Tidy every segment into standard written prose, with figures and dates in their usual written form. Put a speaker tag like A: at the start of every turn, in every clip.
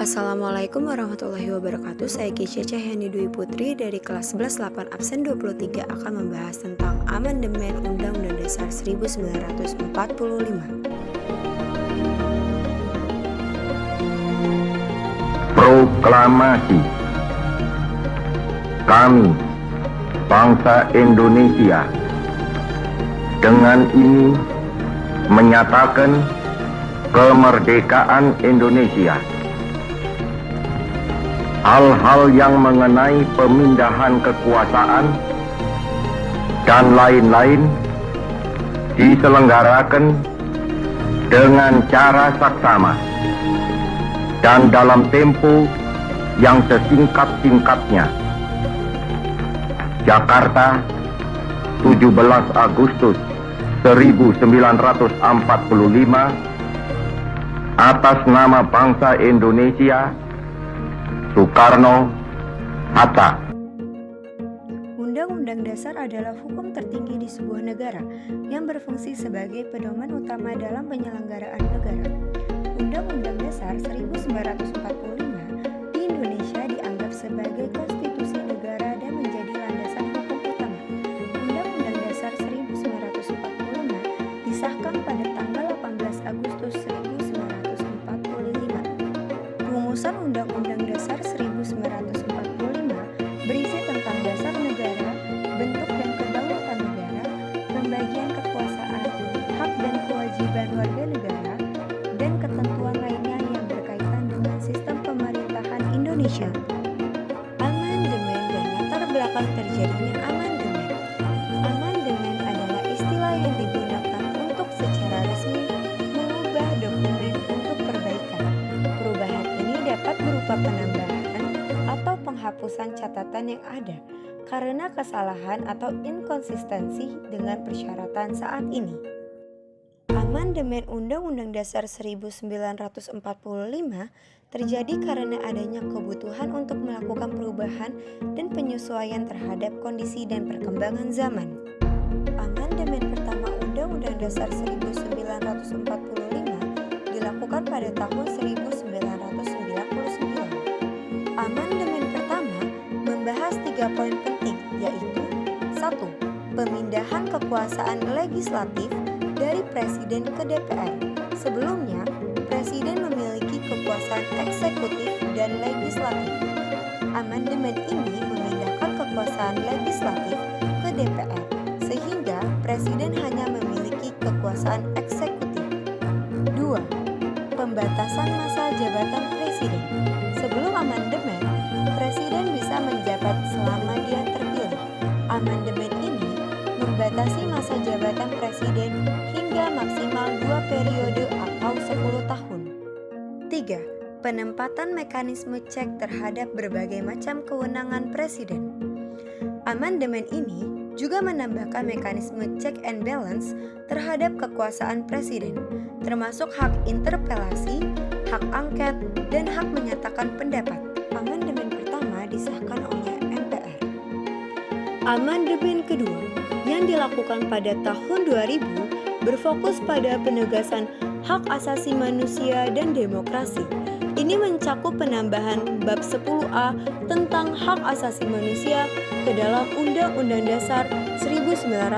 A: Assalamualaikum warahmatullahi wabarakatuh. Saya Kisya Cahyani Dwi Putri dari kelas 11 8 absen 23 akan membahas tentang amandemen Undang-Undang Dasar 1945.
B: Proklamasi. Kami, bangsa Indonesia, dengan ini menyatakan kemerdekaan Indonesia. Hal-hal yang mengenai pemindahan kekuasaan dan lain-lain diselenggarakan dengan cara saksama dan dalam tempo yang sesingkat-singkatnya. Jakarta, 17 Agustus 1945, atas nama bangsa Indonesia, Soekarno, Hatta.
A: Undang-Undang Dasar adalah hukum tertinggi di sebuah negara yang berfungsi sebagai pedoman utama dalam penyelenggaraan negara. Undang-Undang Dasar 1945 di Indonesia dianggap sebagai konstitusi negara dan menjadi landasan hukum utama. Undang-Undang Dasar 1945 disahkan pada tanggal 18 Agustus 1945. Rumusan Undang-Undang Dasar 1945 berisi tentang dasar negara, bentuk dan kedaulatan negara, pembagian kekuasaan, hak dan kewajiban warga negara, dan ketentuan lainnya yang berkaitan dengan sistem pemerintahan Indonesia. Amandemen dan latar belakang terjadinya amandemen. Amandemen adalah istilah yang digunakan untuk secara resmi mengubah dokumen untuk perbaikan. Perubahan ini dapat berupa penambahan atau penghapusan catatan yang ada karena kesalahan atau inkonsistensi dengan persyaratan saat ini. Amandemen Undang-Undang Dasar 1945 terjadi karena adanya kebutuhan untuk melakukan perubahan dan penyesuaian terhadap kondisi dan perkembangan zaman. Amandemen pertama Undang-Undang Dasar 1945 dilakukan pada tahun 1999. Amandemen pertama membahas 3 poin penting, yaitu 1. Pemindahan kekuasaan legislatif dari Presiden ke DPR. Sebelumnya, Presiden memiliki kekuasaan eksekutif dan legislatif. Amandemen ini memindahkan kekuasaan legislatif ke DPR, sehingga Presiden hanya memiliki kekuasaan eksekutif. 2. Pembatasan masa jabatan Presiden. Sebelum amandemen, Presiden bisa menjabat selama dia terpilih. Amandemen ini membatasi masa jabatan Presiden hingga maksimal 2 periode atau 10 tahun. 3. Penempatan mekanisme cek terhadap berbagai macam kewenangan Presiden. Amandemen ini juga menambahkan mekanisme check and balance terhadap kekuasaan Presiden, termasuk hak interpelasi, hak angket, dan hak menyatakan pendapat. Amandemen pertama disahkan oleh MPR. Amandemen kedua yang dilakukan pada tahun 2000 berfokus pada penegasan hak asasi manusia dan demokrasi. Ini mencakup penambahan bab 10A tentang hak asasi manusia ke dalam Undang-Undang Dasar 1945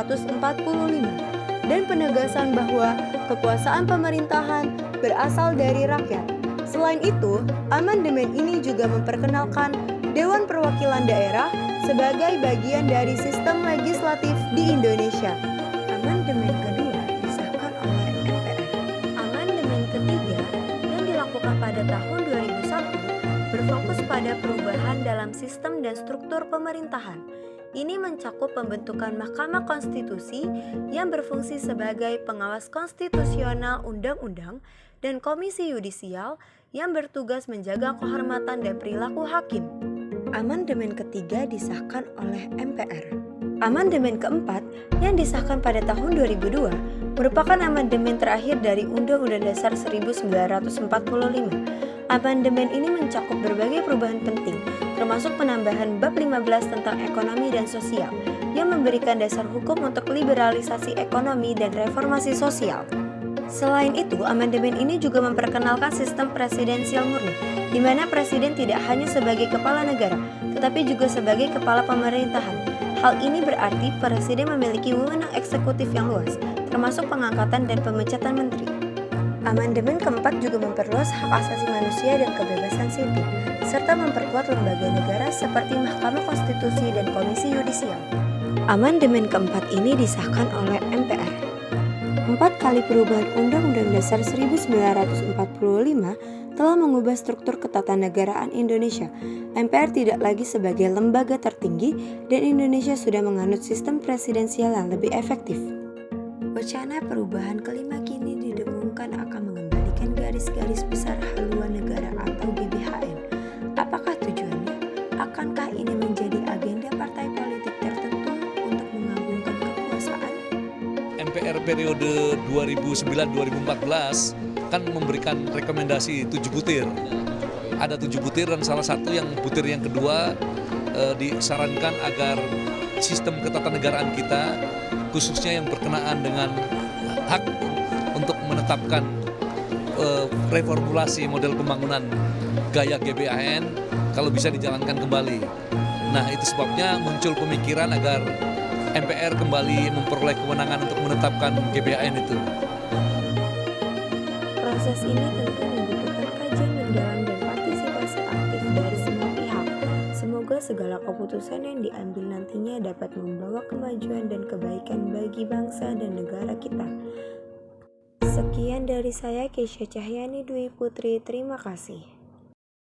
A: dan penegasan bahwa kekuasaan pemerintahan berasal dari rakyat. Selain itu, amandemen ini juga memperkenalkan Dewan Perwakilan Daerah sebagai bagian dari sistem legislatif di Indonesia. Amandemen kedua disahkan oleh MPR. Amandemen ketiga yang dilakukan pada tahun 2001 berfokus pada perubahan dalam sistem dan struktur pemerintahan. Ini mencakup pembentukan Mahkamah Konstitusi yang berfungsi sebagai pengawas konstitusional undang-undang dan Komisi Yudisial yang bertugas menjaga kehormatan dan perilaku hakim. Amandemen ketiga disahkan oleh MPR. Amandemen keempat yang disahkan pada tahun 2002 merupakan amandemen terakhir dari Undang-Undang Dasar 1945. Amandemen ini mencakup berbagai perubahan penting, termasuk penambahan bab 15 tentang ekonomi dan sosial, yang memberikan dasar hukum untuk liberalisasi ekonomi dan reformasi sosial. Selain itu, amandemen ini juga memperkenalkan sistem presidensial murni, di mana presiden tidak hanya sebagai kepala negara, tetapi juga sebagai kepala pemerintahan. Hal ini berarti presiden memiliki wewenang eksekutif yang luas, termasuk pengangkatan dan pemecatan menteri. Amandemen keempat juga memperluas hak asasi manusia dan kebebasan sipil, serta memperkuat lembaga negara seperti Mahkamah Konstitusi dan Komisi Yudisial. Amandemen keempat ini disahkan oleh MPR. 4 kali perubahan Undang-Undang Dasar 1945 telah mengubah struktur ketatanegaraan Indonesia. MPR tidak lagi sebagai lembaga tertinggi dan Indonesia sudah menganut sistem presidensial yang lebih efektif. Wacana perubahan kelima kini didengungkan akan mengembalikan garis-garis besar haluan negara atau GBHN. Apakah tujuannya? Akankah ini menjadi agenda partai politik tertentu untuk mengagungkan kekuasaan?
C: MPR periode 2009-2014 kan memberikan rekomendasi 7 butir. Ada 7 butir dan salah satu yang butir yang kedua disarankan agar sistem ketatanegaraan kita khususnya yang berkenaan dengan hak untuk menetapkan reformulasi model pembangunan gaya GBHN kalau bisa dijalankan kembali. Nah, itu sebabnya muncul pemikiran agar MPR kembali memperoleh kewenangan untuk menetapkan GBHN itu.
A: Proses ini tentu membutuhkan kajian mendalam dan partisipasi aktif dari semua pihak. Semoga segala keputusan yang diambil nantinya dapat membawa kemajuan dan kebaikan bagi bangsa dan negara kita. Sekian dari saya, Keisha Cahyani Dwi Putri. Terima kasih.